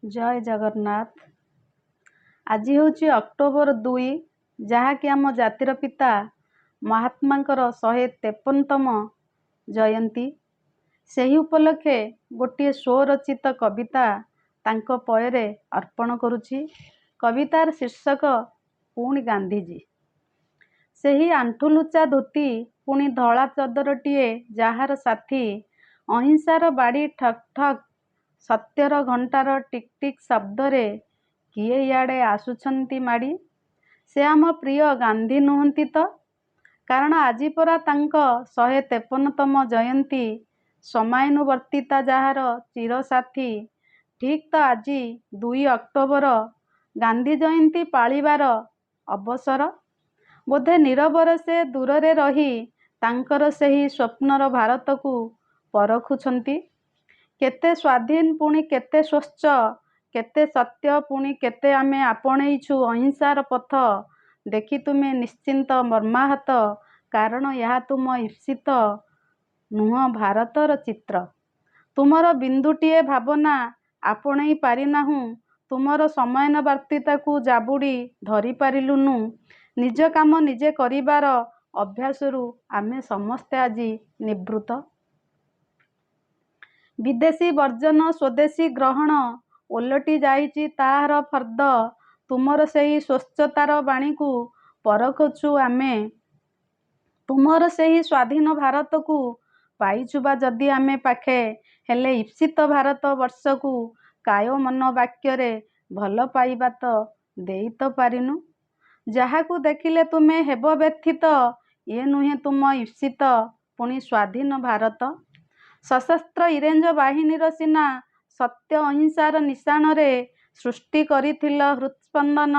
जय जगन्नाथ। आज हूँ अक्टोबर 2 जहाँकि आम जातिर पिता महात्मांकर 153तम जयंती। सही उपलक्षे गोटे स्वरचित कविता तांको पୟରେ अर्पण करुछि। कवितार शीर्षक पुणी गांधीजी। सही आंठुलुचा धोती पुणी धला चदरटीए जार साथी, अहिंसार बाड़ी ठक ठक सत्यर घंटार टिक टिक शब्दरे किए इआड़े आसुछंती माड़ी। से आम प्रिय गांधी नुहंती तो, कारण आजी परा तांक 153तम जयंती। समानुवर्तिता जार चिर साथी, ठीक तो आज 2 अक्टोबर गांधी जयंती पालिबार अवसर। बोधे नीरवर से दूरे रही तांकर सही स्वप्नर भारत को परखुछंती। केते स्वाधीन पुणी केते स्वच्छ, केते सत्य पुणी केते आमे आपणेइछु अहिंसार पथ। देखि तुमे निश्चिंत मर्माहत, कारण यह तुम ईप्सित नुह भारतर चित्र। तुमर बिंदुटीए भावना आपणई पारिनाहु, तुमर समयानुवर्तिता को जाबुड़ी धरी पारिलुनु। निज काम निजे करिबार अभ्यासरू आमे समस्ते आजी निवृत्त। विदेशी वर्जन स्वदेशी ग्रहण ओलटी जाइछि ताहार फर्द। तुमर सही स्वच्छतार बाणी को परखुछु आमे। तुमर सही स्वाधीन भारत को पाइछुबा जदि आमे पाखे, हेले ईप्सित भारत वर्ष को काय मन वाक्ୟରେ भल पाइबा तो देई तो पारिनु। जाहाकू देखिले तुमे हेब व्यथित, ये नुहे तुम ईप्सित पुणी स्वाधीन भारत। सशस्त्र इरेंज बाहिनीर सिना सत्य अहिंसार निशान रे सृष्टि करिथिल हृत्स्पंदन,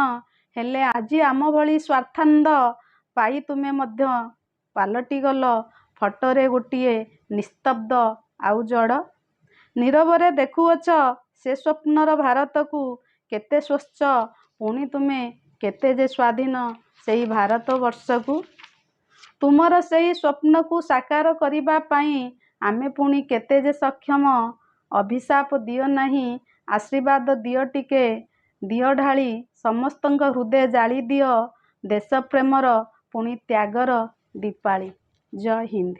हेले आजी आम भली स्वार्थांध पाई तुमे मध्य पालटी गल फटरे गोटिए निस्तब्ध आउ जड़। नीरवरे देखुअछ से स्वप्नर भारत को केते स्वच्छ, पुणी तुमे केते जे स्वाधीन सेही भारत वर्ष को। तुमर सेही स्वप्न को साकार करिबा पाई आमे पुणी केते जे सक्षम। अभिशाप दियो नहीं, आशीर्वाद दियो टिके दियो ढाली, समस्तंक हृदय जाली दियो देश प्रेमर पुणी त्यागर दीपाली। जय हिंद।